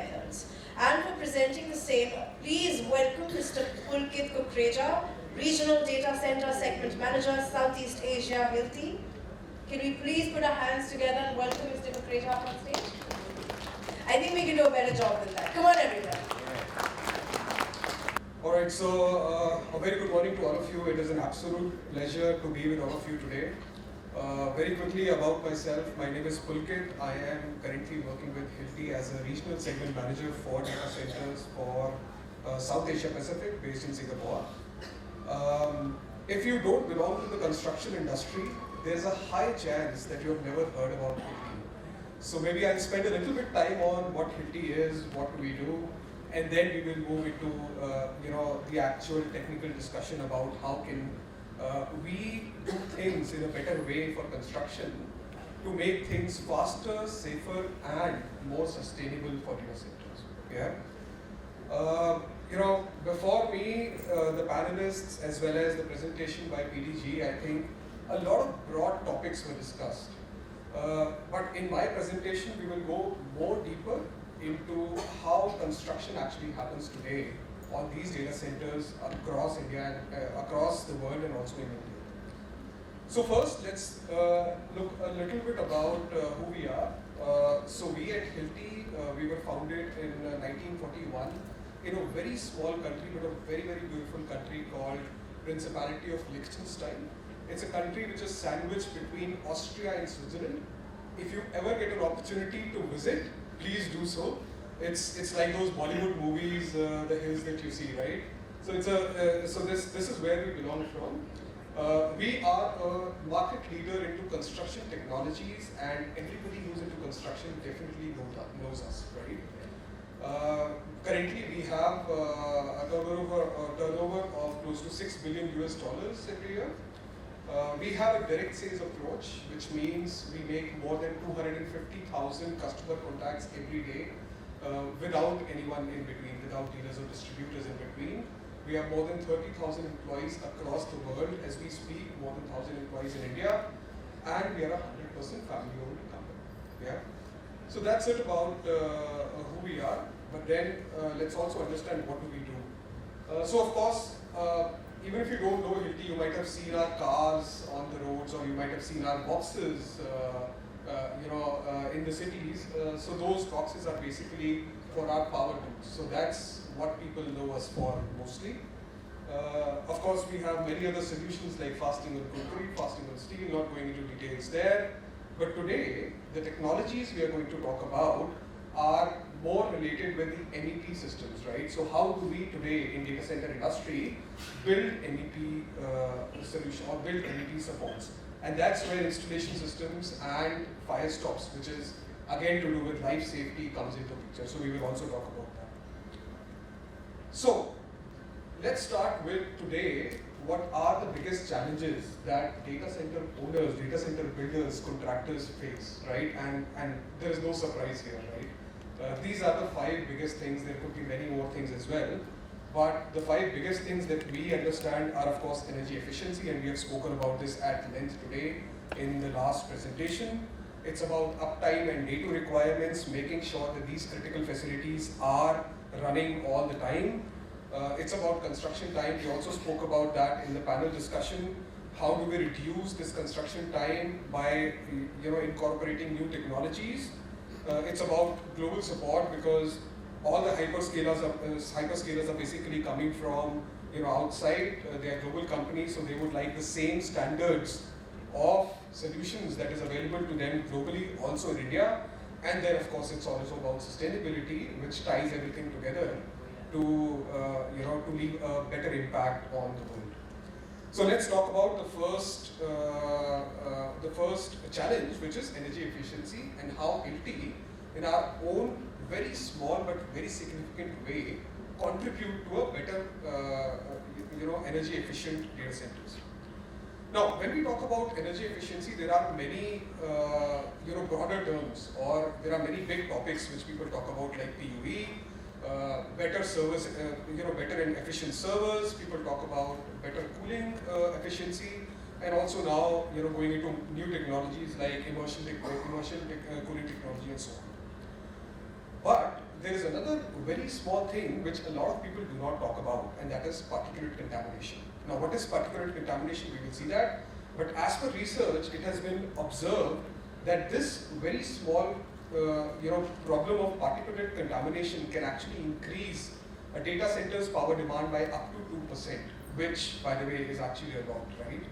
methods. And for presenting the same, please welcome Mr. Pulkit Kukreja, Regional Data Center Segment Manager, Southeast Asia, Hilti. Can we please put our hands together and welcome Mr. Kukreja up on stage? I think we can do a better job than that. Come on, everyone. All right, so a very good morning to all of you. It is an absolute pleasure to be with all of you today. Very quickly about myself, my name is Pulkit. I am currently working with Hilti as a regional segment manager for data centers for South Asia Pacific, based in Singapore. If you don't belong to the construction industry, there's a high chance that you have never heard about Hilti. So maybe I'll spend a little bit time on what Hilti is, what do we do, and then we will move into the actual technical discussion about how can we do things in a better way for construction to make things faster, safer, and more sustainable for data centers. Yeah. Before me, the panelists as well as the presentation by PDG, I think a lot of broad topics were discussed. But in my presentation, we will go more deeper into how construction actually happens today on these data centers across India and across the world and also in India. So first, let's look a little bit about who we are. So we at Hilti, we were founded in 1941 in a very small country, but a very, very beautiful country called Principality of Liechtenstein. It's a country which is sandwiched between Austria and Switzerland. If you ever get an opportunity to visit, please do so. It's like those Bollywood movies, the hills that you see, right? So this is where we belong from. We are a market leader into construction technologies, and everybody who's into construction definitely knows us, right? Currently, we have a turnover of close to $6 billion every year. We have a direct sales approach, which means we make more than 250,000 customer contacts every day without anyone in between, without dealers or distributors in between. We have more than 30,000 employees across the world as we speak, more than 1,000 employees in India, and we are a 100% family-owned company. Yeah. So that's it about who we are. But then let's also understand what do we do. So of course, even if you don't know Hilti, you might have seen our cars on the roads, or you might have seen our boxes, in the cities. So those boxes are basically for our power tools. So that's what people know us for mostly. Of course, we have many other solutions like fastening on concrete, fastening on steel, not going into details there. But today, the technologies we are going to talk about are more related with the MEP systems, right? So how do we today in data center industry build MEP solution or build MEP supports? And that's where installation systems and fire stops, which is again to do with life safety, comes into picture. So we will also talk about that. So let's start with today, what are the biggest challenges that data center owners, data center builders, contractors face, right? And there is no surprise here, right? These are the 5 biggest things. There could be many more things as well. But the 5 biggest things that we understand are, of course, energy efficiency, and we have spoken about this at length today in the last presentation. It's about uptime and day-to requirements, making sure that these critical facilities are running all the time. It's about construction time. We also spoke about that in the panel discussion. How do we reduce this construction time by incorporating new technologies? It's about global support, because all the hyperscalers are basically coming from outside. They are global companies, so they would like the same standards of solutions that is available to them globally, also in India. And then, of course, it's also about sustainability, which ties everything together to leave a better impact on the world. So let's talk about the first challenge, which is energy efficiency, and how Hilti, in our own very small but very significant way, contribute to a better, energy efficient data centers. Now, when we talk about energy efficiency, there are many, broader terms, or there are many big topics which people talk about, like PUE, better service, better and efficient servers. People talk about better cooling efficiency, and also now, going into new technologies like immersion cooling technology and so on. But there is another very small thing which a lot of people do not talk about, and that is particulate contamination. Now, what is particulate contamination? We will see that. But as per research, it has been observed that this very small problem of particulate contamination can actually increase a data center's power demand by up to 2%, which, by the way, is actually a lot, right?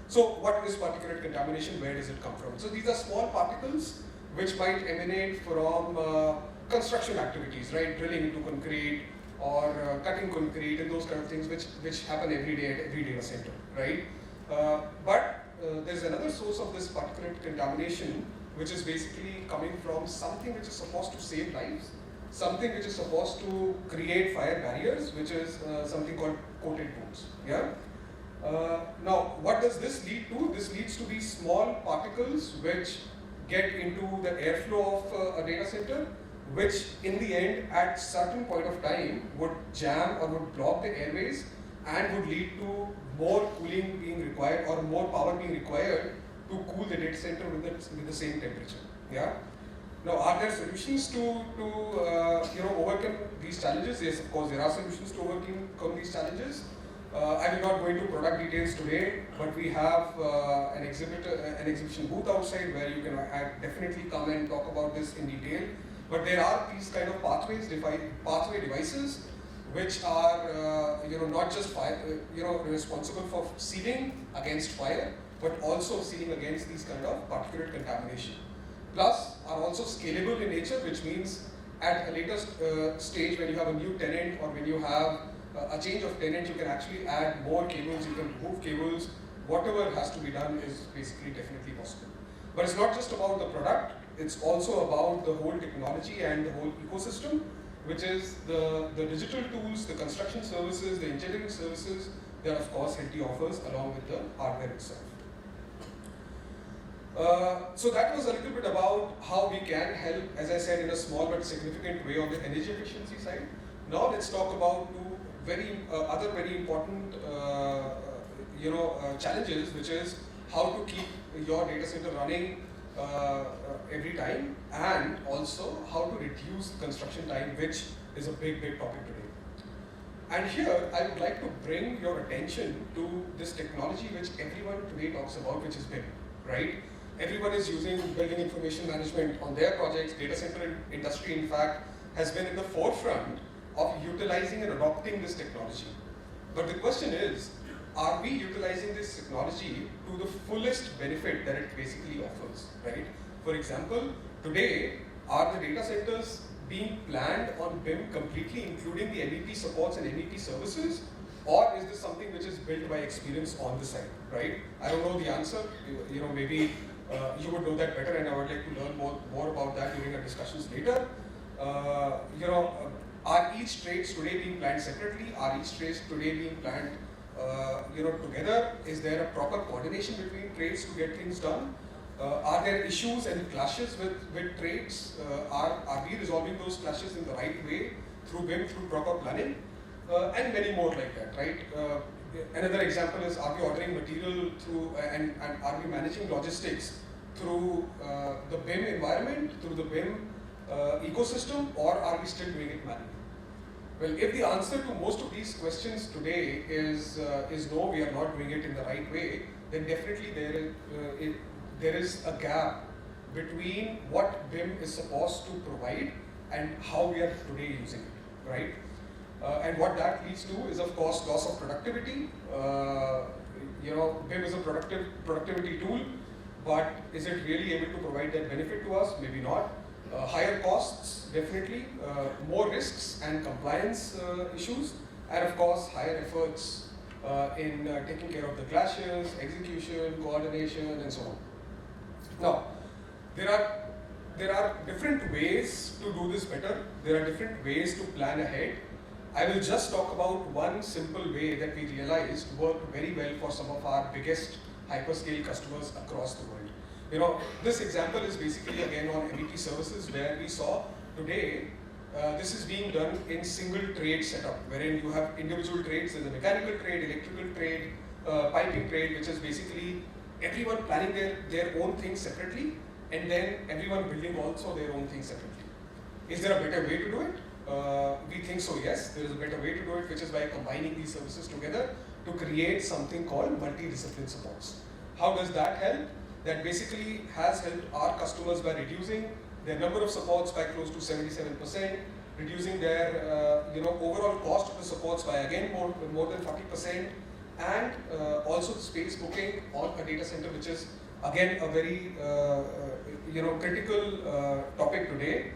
So what is particulate contamination? Where does it come from? So these are small particles which might emanate from construction activities, right? Drilling into concrete or cutting concrete and those kind of things which happen every day at every data center, right? But there's another source of this particulate contamination which is basically coming from something which is supposed to save lives, something which is supposed to create fire barriers, which is something called coated boots, yeah? Now, what does this lead to? This leads to these small particles which get into the airflow of a data center, which in the end, at certain point of time, would jam or would block the airways and would lead to more cooling being required or more power being required to cool the data center with the same temperature. Yeah. Now, are there solutions to overcome these challenges? Yes, of course, there are solutions to overcome these challenges. I will not go into product details today, but we have an exhibition booth outside where you can definitely come and talk about this in detail. But there are these kind of pathway devices which are not just fire, responsible for sealing against fire, but also sealing against these kind of particulate contamination. Plus, are also scalable in nature, which means at a later stage when you have a new tenant or when you have a change of tenant, you can actually add more cables, you can remove cables, whatever has to be done is basically definitely possible. But it's not just about the product, it's also about the whole technology and the whole ecosystem, which is the digital tools, the construction services, the engineering services that of course Hilti offers along with the hardware itself. So that was a little bit about how we can help, as I said, in a small but significant way on the energy efficiency side. Now let's talk about two other very important challenges, which is how to keep your data center running every time, and also how to reduce construction time, which is a big topic today. And here I would like to bring your attention to this technology which everyone today talks about, which is BIM, right? Everyone is using building information management on their projects. Data center industry, in fact, has been in the forefront of utilizing and adopting this technology. But the question is, are we utilizing this technology to the fullest benefit that it basically offers, right? For example, today, are the data centers being planned on BIM completely, including the MEP supports and MEP services? Or is this something which is built by experience on the site, right? I don't know the answer. Maybe you would know that better, and I would like to learn more about that during our discussions later. Are each trades today being planned separately? Are each trades today being planned together? Is there a proper coordination between trades to get things done? Are there issues and clashes with trades? Are we resolving those clashes in the right way through BIM, through proper planning? And many more like that, right? Another example is, are we ordering material through, and are we managing logistics through the BIM environment, through the BIM ecosystem, or are we still doing it manually? Well, if the answer to most of these questions today is no, we are not doing it in the right way, then definitely there is a gap between what BIM is supposed to provide and how we are today using it, right? And what that leads to is, of course, loss of productivity. BIM is a productivity tool, but is it really able to provide that benefit to us? Maybe not. Higher costs, definitely. More risks and compliance issues, and of course, higher efforts in taking care of the clashes, execution, coordination, and so on. Now, there are different ways to do this better. There are different ways to plan ahead. I will just talk about one simple way that we realized worked very well for some of our biggest hyperscale customers across the world. This example is basically again on MEP services, where we saw today this is being done in single trade setup, wherein you have individual trades. There's a mechanical trade, electrical trade, piping trade, which is basically everyone planning their own things separately, and then everyone building also their own things separately. Is there a better way to do it? We think so, yes, there is a better way to do it, which is by combining these services together to create something called multidiscipline supports. How does that help? That basically has helped our customers by reducing their number of supports by close to 77%, reducing their overall cost of the supports by again more than 40%, and also the space booking on a data center, which is again a very critical topic today,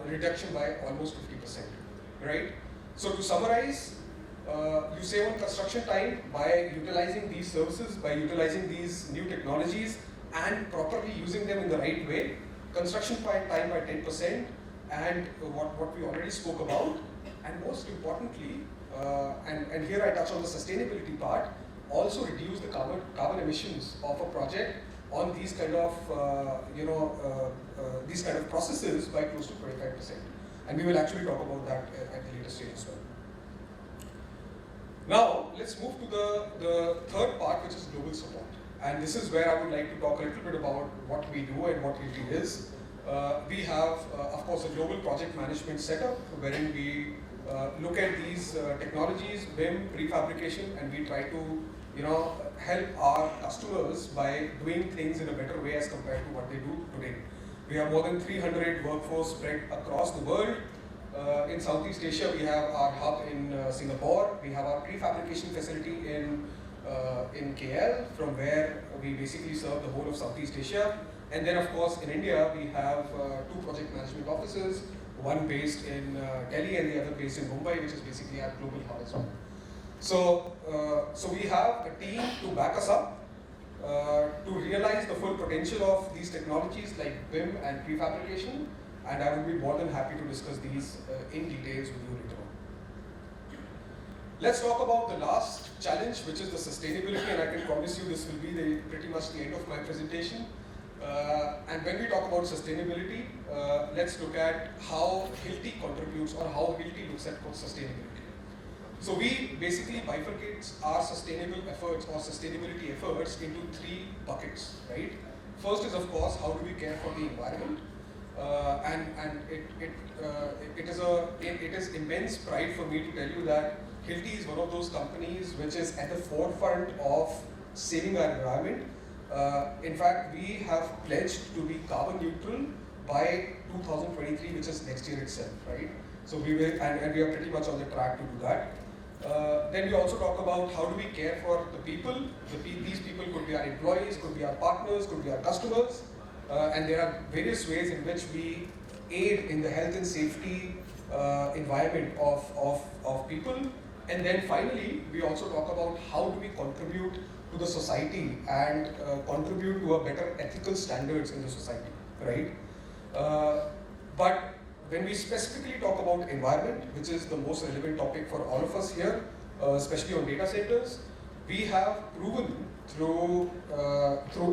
reduction by almost 50%, right? So to summarize, you save on construction time by utilizing these services, by utilizing these new technologies and properly using them in the right way. Construction time by 10%, and what we already spoke about, and most importantly, and here I touch on the sustainability part, also reduce the carbon emissions of a project on these kind of processes by close to 25%. And we will actually talk about that at the later stage as well. Now, let's move to the third part, which is global support. And this is where I would like to talk a little bit about what we do and what Hilti is. We have, of course, a global project management setup wherein we look at these technologies, BIM, prefabrication, and we try to help our customers by doing things in a better way as compared to what they do today. We have more than 300 workforce spread across the world. In Southeast Asia, we have our hub in Singapore. We have our prefabrication facility in KL, from where we basically serve the whole of Southeast Asia. And then, of course, in India, we have two project management offices, one based in Delhi and the other based in Mumbai, which is basically our global hub as well. So we have a team to back us up to realize the full potential of these technologies like BIM and prefabrication, and I would be more than happy to discuss these in details with you later on. Let's talk about the last challenge, which is the sustainability, and I can promise you this will be pretty much the end of my presentation. And when we talk about sustainability, let's look at how Hilti contributes or how Hilti looks at sustainability. So we basically bifurcate our sustainable efforts or sustainability efforts into three buckets, right? First is, of course, how do we care for the environment? And it is immense pride for me to tell you that Hilti is one of those companies which is at the forefront of saving our environment. In fact, we have pledged to be carbon neutral by 2023, which is next year itself, right? So we will, and we are pretty much on the track to do that. Then we also talk about how do we care for the people. These people could be our employees, could be our partners, could be our customers. And there are various ways in which we aid in the health and safety environment of people. And then finally, we also talk about how do we contribute to the society and contribute to a better ethical standards in the society, right? But when we specifically talk about environment, which is the most relevant topic for all of us here, especially on data centers, we have proven through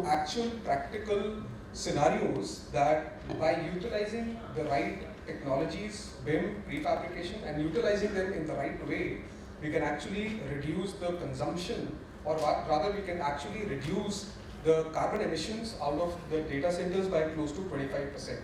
actual practical scenarios that by utilizing the right technologies, BIM, prefabrication, and utilizing them in the right way, we can actually reduce the consumption, or rather we can actually reduce the carbon emissions out of the data centers by close to 25%.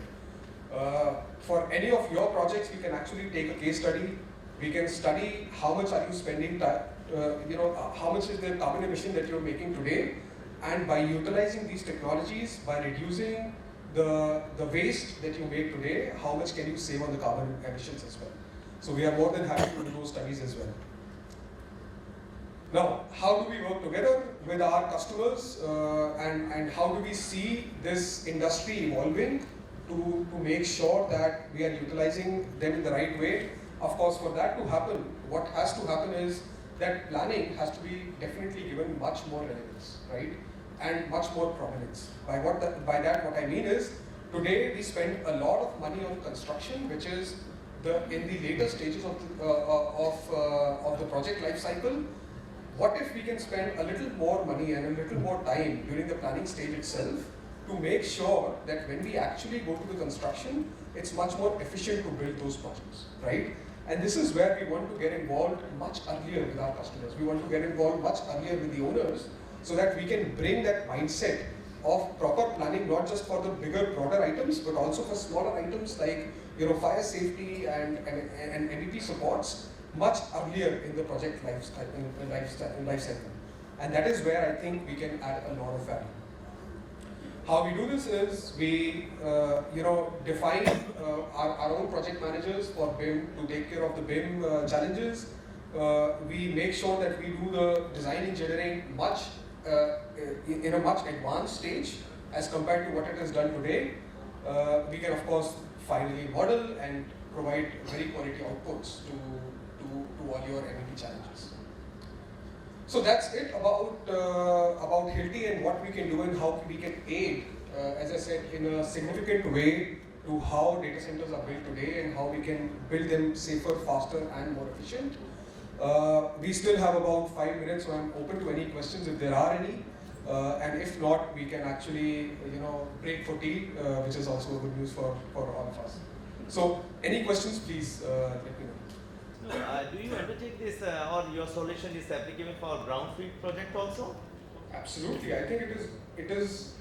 For any of your projects, we can actually take a case study. We can study how much are you spending, how much is the carbon emission that you're making today, and by utilizing these technologies, by reducing the waste that you make today, how much can you save on the carbon emissions as well. So we are more than happy to do those studies as well. Now, how do we work together with our customers and how do we see this industry evolving to make sure that we are utilizing them in the right way? Of course, for that to happen, what has to happen is that planning has to be definitely given much more relevance, right? And much more prominence. By that, what I mean is, today we spend a lot of money on construction, which is in the later stages of the project life cycle. What if we can spend a little more money and a little more time during the planning stage itself to make sure that when we actually go to the construction, it's much more efficient to build those projects, right? And this is where we want to get involved much earlier with our customers. We want to get involved much earlier with the owners so that we can bring that mindset of proper planning, not just for the bigger, broader items, but also for smaller items like fire safety and MEP supports much earlier in the project life cycle. And that is where I think we can add a lot of value. How we do this is we, define our own project managers for BIM to take care of the BIM challenges. We make sure that we do the design engineering in a much advanced stage as compared to what it is done today. We can of course finally model and provide very quality outputs to all your MEP challenges. So that's it about Hilti and what we can do and how we can aid, as I said, in a significant way to how data centers are built today and how we can build them safer, faster and more efficient. We still have about 5 minutes, so I'm open to any questions if there are any. And if not, we can actually, break for tea, which is also good news for all of us. So, any questions, please let me know. Do you undertake this or your solution is applicable for brownfield project also? Absolutely, I think it is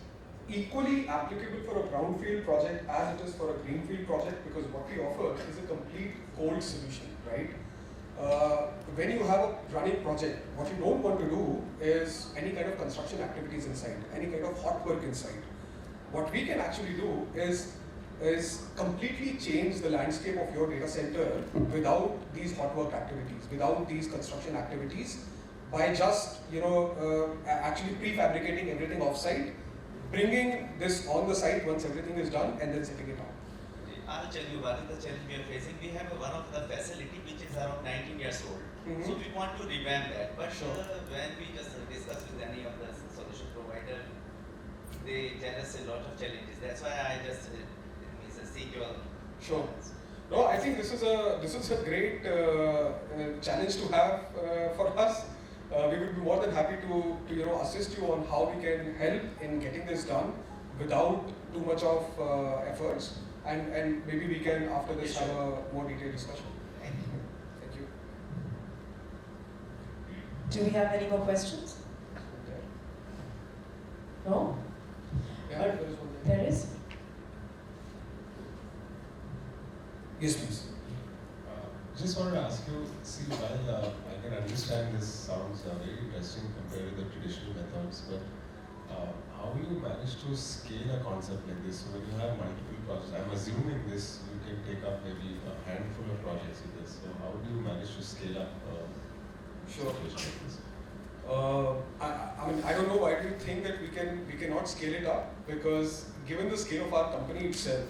equally applicable for a brownfield project as it is for a greenfield project, because what we offer is a complete cold solution, right? When you have a running project, what you don't want to do is any kind of construction activities inside, any kind of hot work inside. What we can actually do is completely change the landscape of your data center without these hot work activities, without these construction activities, by just actually prefabricating everything offsite, bringing this on the site once everything is done, and then setting it up. I'll tell you what is the challenge we are facing. We have one of the facility which is around 19 years old. Mm-hmm. So we want to revamp that. But Sure. When we just discuss with any of the solution provider, they tell us a lot of challenges. That's why I just seek your Sure. No, I think this is a great challenge to have for us. We would be more than happy to assist you on how we can help in getting this done without too much of efforts. And maybe we can, after this, have a more detailed discussion. Thank you. Thank you. Do we have any more questions? No? Yeah, But there is one there. there is? Yes, please. Just wanted to ask you, see, while I can understand this sounds very interesting compared to the traditional methods, but how do you manage to scale a concept like this? So when you have multiple projects, I'm assuming this, you can take up maybe a handful of projects with this. So how do you manage to scale up Sure. situation like this? I mean, I don't know why do you think that we cannot scale it up, because given the scale of our company itself,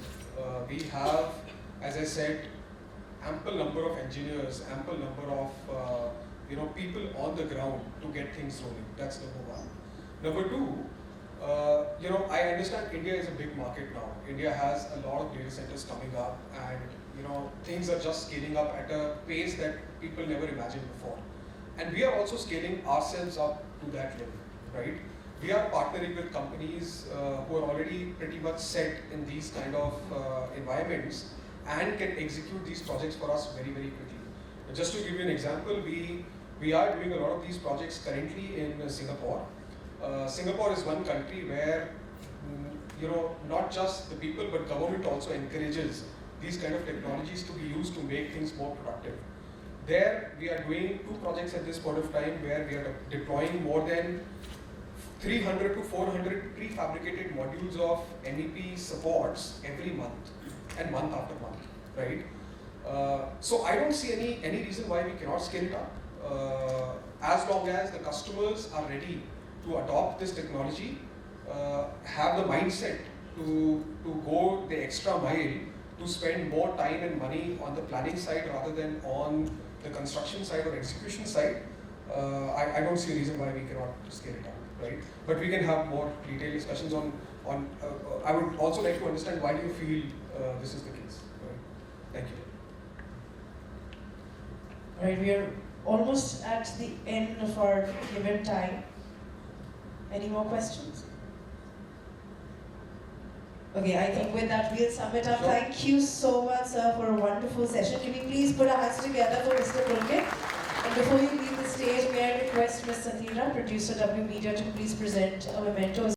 we have, as I said, ample number of engineers, ample number of people on the ground to get things rolling. That's number one. Number two, I understand India is a big market now. India has a lot of data centers coming up, and things are just scaling up at a pace that people never imagined before. And we are also scaling ourselves up to that level, right? We are partnering with companies who are already pretty much set in these kind of environments and can execute these projects for us very, very quickly. Just to give you an example, we are doing a lot of these projects currently in Singapore. Singapore is one country where not just the people but government also encourages these kind of technologies to be used to make things more productive. There we are doing 2 projects at this point of time where we are deploying more than 300 to 400 prefabricated modules of MEP supports every month and month after month, right? So I don't see any reason why we cannot scale it up as long as the customers are ready to adopt this technology, have the mindset to go the extra mile, to spend more time and money on the planning side rather than on the construction side or execution side. I don't see a reason why we cannot scale it up, right? But we can have more detailed discussions on I would also like to understand why do you feel this is the case, right? Thank you. All right, we are almost at the end of our given time. Any more questions? Okay, I think with that we'll sum it up. Sure. Thank you so much, sir, for a wonderful session. Can we please put our hands together for Mr. Pulkit? And before you leave the stage, may I request Ms. Sathira, producer W Media, to please present a memento